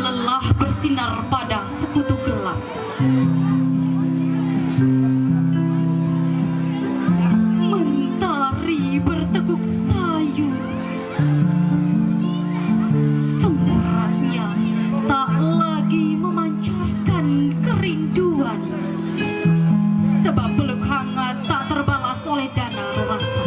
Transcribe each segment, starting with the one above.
lelah bersinar pada sekutu gelap. Mentari berteguk sayu, semburatnya tak lagi memancarkan kerinduan, sebab peluk hangat tak terbalas oleh dana rasa.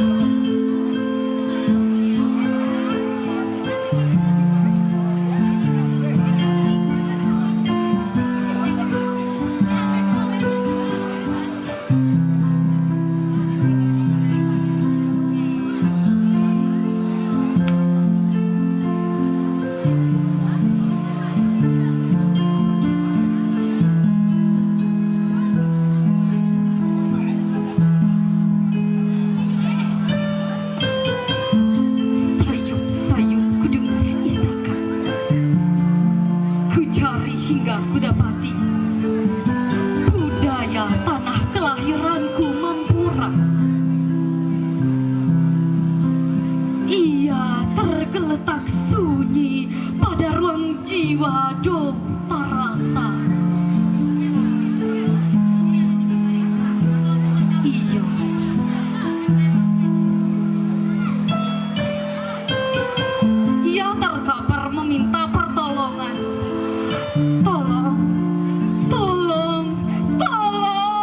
Hingga ku dapati budaya tanah kelahiranku Mempura. Ia tergeletak sunyi pada ruang jiwa Do Tarasa. Ia terkabar meminta pertolongan. Tolong, tolong, tolong.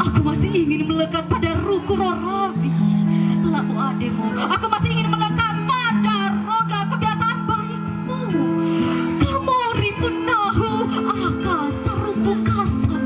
Aku masih ingin melekat pada Ruku Rorawi, lalu ademu. Aku masih ingin melekat pada roda kebiasaan baikmu. Kamu ripunahu aka sarupu kasam.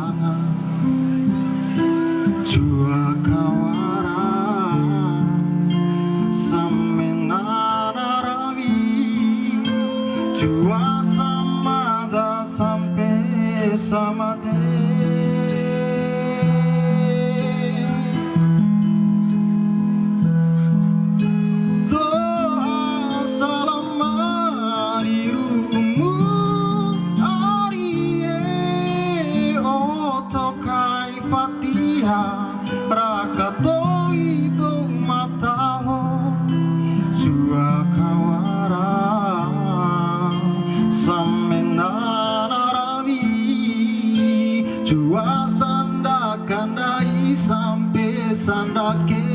tangan jua kawara semenarawi jua samada sampai samade doa salam marirumu arie otokai fatihah rakatoi do mataho jua kawara semenarawi jua sandakandai sampai sandake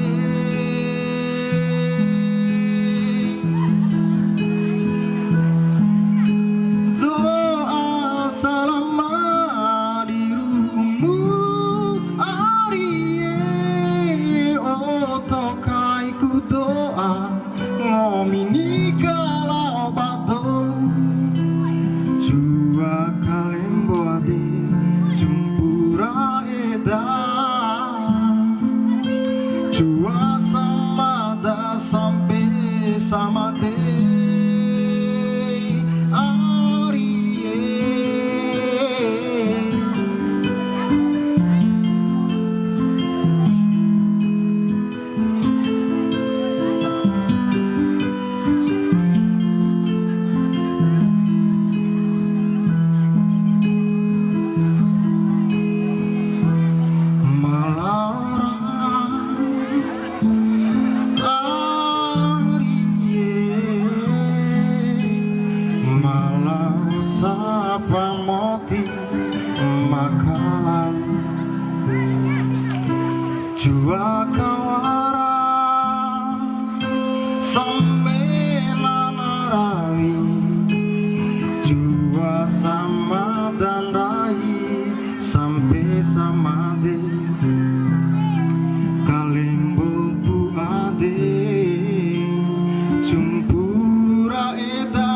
doa salam marirumu arie otokai ku doa ngomini kalau bato jua kalembo ade jumpura eda jua samada sampai samade Pamoti makalan jua kawara semenarawi jua sama dandai sampai samade kalembo buade jumpura eda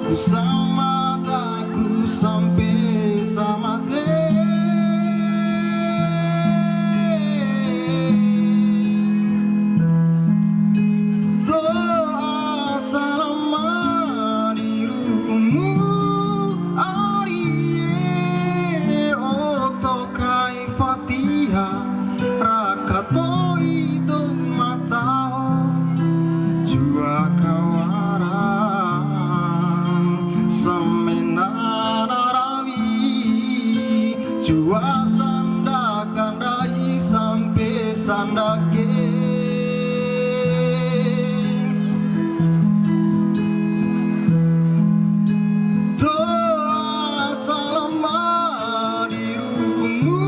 kusama sampai samade doa salam marirumu arie otokai fatihah rakatoi do mataho jua kawara semenarawi jua sandakandai sampai sandake doa salam marirumu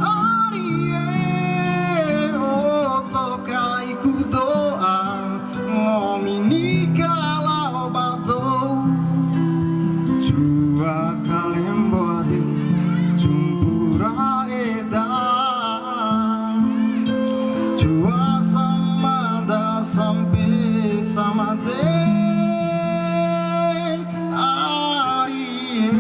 arie otokai ku doa ngomini kalau bato jua kalembo ade jumpura eda jua samada sampai samade arie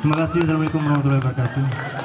Terima kasih. Assalamualaikum warahmatullahi wabarakatuh.